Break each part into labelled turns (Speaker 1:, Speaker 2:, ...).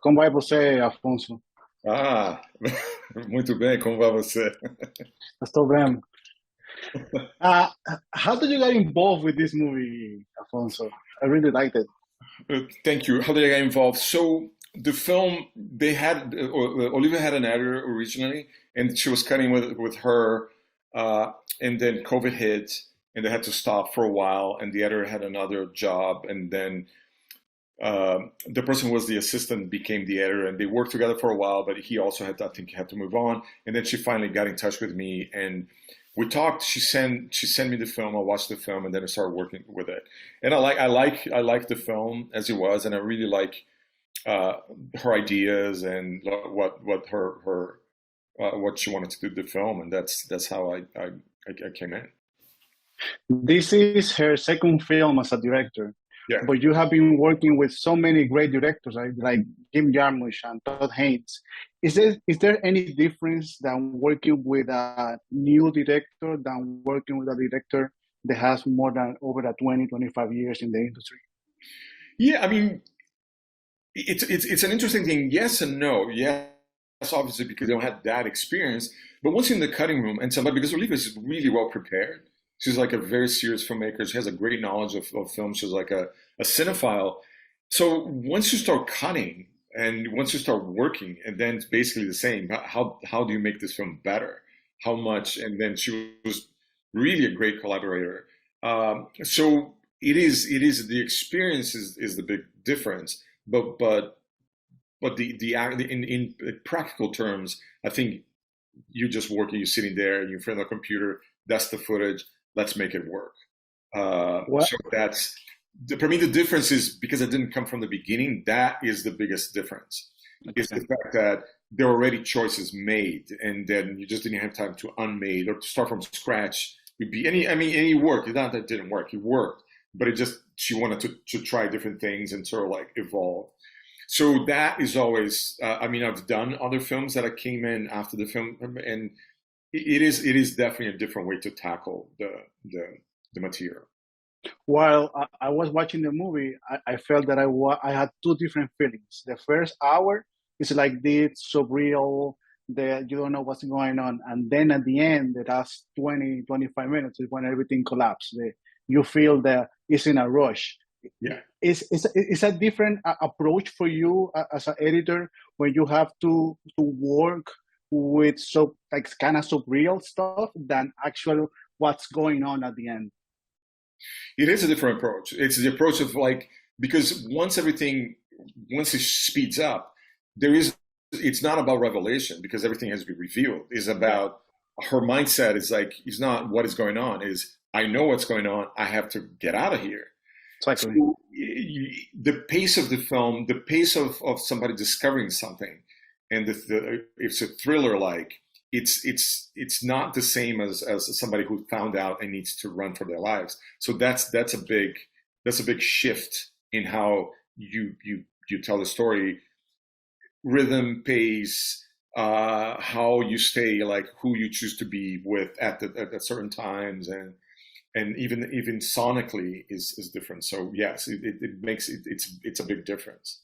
Speaker 1: Como vai você, Afonso?
Speaker 2: Ah, muito bem, como vai você?
Speaker 1: Estou bem. Uh, how did you get involved with this movie, Afonso? I really liked it.
Speaker 2: Thank you. How did I get involved? So the film, Olivia had an editor originally, and she was cutting with her, and then COVID hit, and they had to stop for a while, and the editor had another job, and then the person who was the assistant became the editor, and they worked together for a while, but he also had, I think, had to move on, and then she finally got in touch with me, and we talked. She sent me the film. I watched the film, and then I started working with it. And I like the film as it was, and I really like uh, her ideas and what her what she wanted to do with the film, and that's how I came in.
Speaker 1: This is her second film as a director,
Speaker 2: Yeah.
Speaker 1: but you have been working with so many great directors like Jim Jarmusch and Todd Haynes. Is there any difference than working with a new director than working with a director that has more than over the 20, 25 years in the industry?
Speaker 2: Yeah, I mean, it's an interesting thing. Yes and no. Yes, obviously because they don't have that experience. But once you're in the cutting room and somebody, because Olivia is really well prepared. She's like a very serious filmmaker. She has a great knowledge of film. She's like a cinephile. So once you start cutting and once you start working, and then it's basically the same. How do you make this film better? How much? And then she was really a great collaborator. So it is the experience is the big difference. But in practical terms, I think you're just working, you're sitting there, you're in front of the computer, that's the footage, let's make it work.
Speaker 1: What?
Speaker 2: So for me, the difference is because I didn't come from the beginning, that is the biggest difference. Is the
Speaker 1: Okay.
Speaker 2: fact that there are already choices made, and then you just didn't have time to unmade or to start from scratch. It'd be any work. It's not that it didn't work, it worked, but it just, she wanted to try different things and sort of like evolve. So that is always, I mean, I've done other films that I came in after the film, and it is definitely a different way to tackle the material.
Speaker 1: While I was watching the movie, I felt that I had two different feelings. The first hour is like this surreal, that you don't know what's going on. And then at the end, the last 20, 25 minutes is when everything collapses. You feel that it's in a rush.
Speaker 2: Yeah.
Speaker 1: Is a different approach for you as an editor when you have to work with so like kind of surreal stuff than actual what's going on at the end?
Speaker 2: It is a different approach. It's the approach of like, because once it speeds up, it's not about revelation because everything has to be revealed. It's about her mindset is like, it's not what is going on, is I know what's going on. I have to get out of here. So
Speaker 1: Exactly.
Speaker 2: the pace of the film, the pace of somebody discovering something, and it's a thriller like it's not the same as somebody who found out and needs to run for their lives. So that's a big shift in how you tell the story, rhythm, pace, how you stay, like who you choose to be with at certain times, and even sonically is different. So yes, it makes it's a big difference.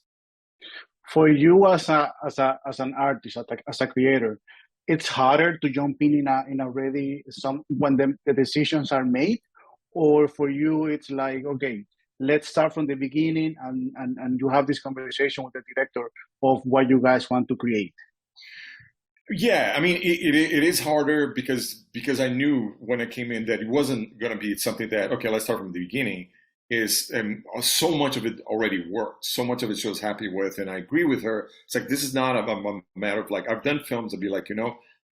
Speaker 1: For you as an artist, as a creator, it's harder to jump in a already some when the decisions are made, or for you it's like, okay, let's start from the beginning and you have this conversation with the director of what you guys want to create.
Speaker 2: Yeah, I mean, it is harder because I knew when I came in that it wasn't going to be something that, okay, let's start from the beginning. Is so much of it already worked. So much of it she was happy with, and I agree with her. It's like this is not a matter of like I've done films that be like,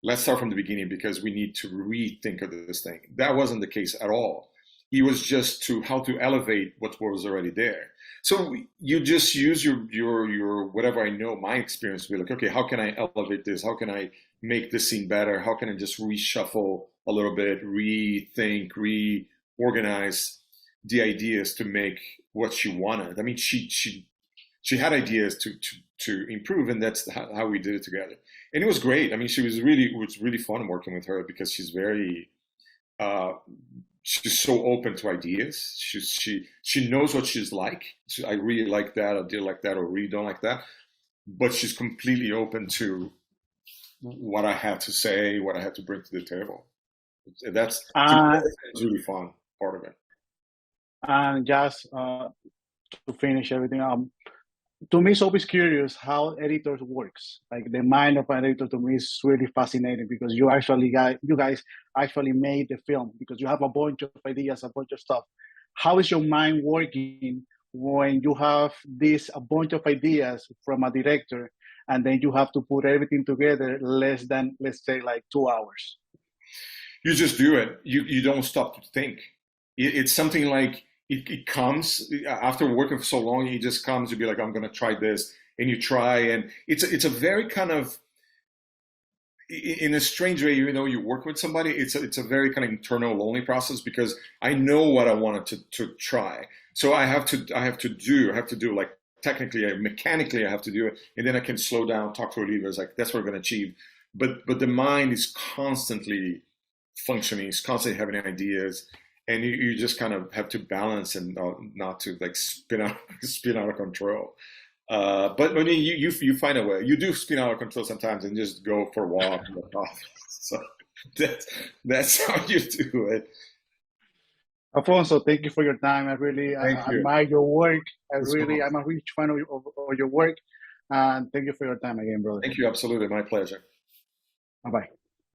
Speaker 2: let's start from the beginning because we need to rethink of this thing. That wasn't the case at all. It was just to how to elevate what was already there. So you just use your whatever I know, my experience to be like, okay, how can I elevate this? How can I make this scene better? How can I just reshuffle a little bit, rethink, reorganize the ideas to make what she wanted? I mean, she had ideas to improve, and that's how we did it together. And it was great. I mean, it was really fun working with her because uh, she's so open to ideas. She knows what she's like. I really like that. I did like that, or really don't like that. but she's completely open to what I have to say, what I have to bring to the table. That's really fun part of it.
Speaker 1: And just to finish everything, to me, it's always curious how editors works. Like the mind of an editor to me is really fascinating because you guys actually made the film because you have a bunch of ideas, a bunch of stuff. How is your mind working when you have a bunch of ideas from a director and then you have to put everything together less than, let's say, like 2 hours?
Speaker 2: You just do it. You don't stop to think. It's something like it comes after working for so long. It just comes. You be like, I'm going to try this, and you try, and it's a very kind of, in a strange way, even though you work with somebody, it's a very kind of internal, lonely process because I know what I wanted to try. So I have to do like technically, mechanically, I have to do it, and then I can slow down, talk to Olivia. It's like that's what we're going to achieve. But the mind is constantly functioning, is constantly having ideas, and you just kind of have to balance and not to like spin out of control. But I mean, you find a way. You do spin out of control sometimes and just go for a walk. So that's how you do it.
Speaker 1: Alfonso, thank you for your time. I really admire your work. I'm a huge fan of your work. And thank you for your time again, brother.
Speaker 2: Thank you. Absolutely. My pleasure.
Speaker 1: Bye-bye.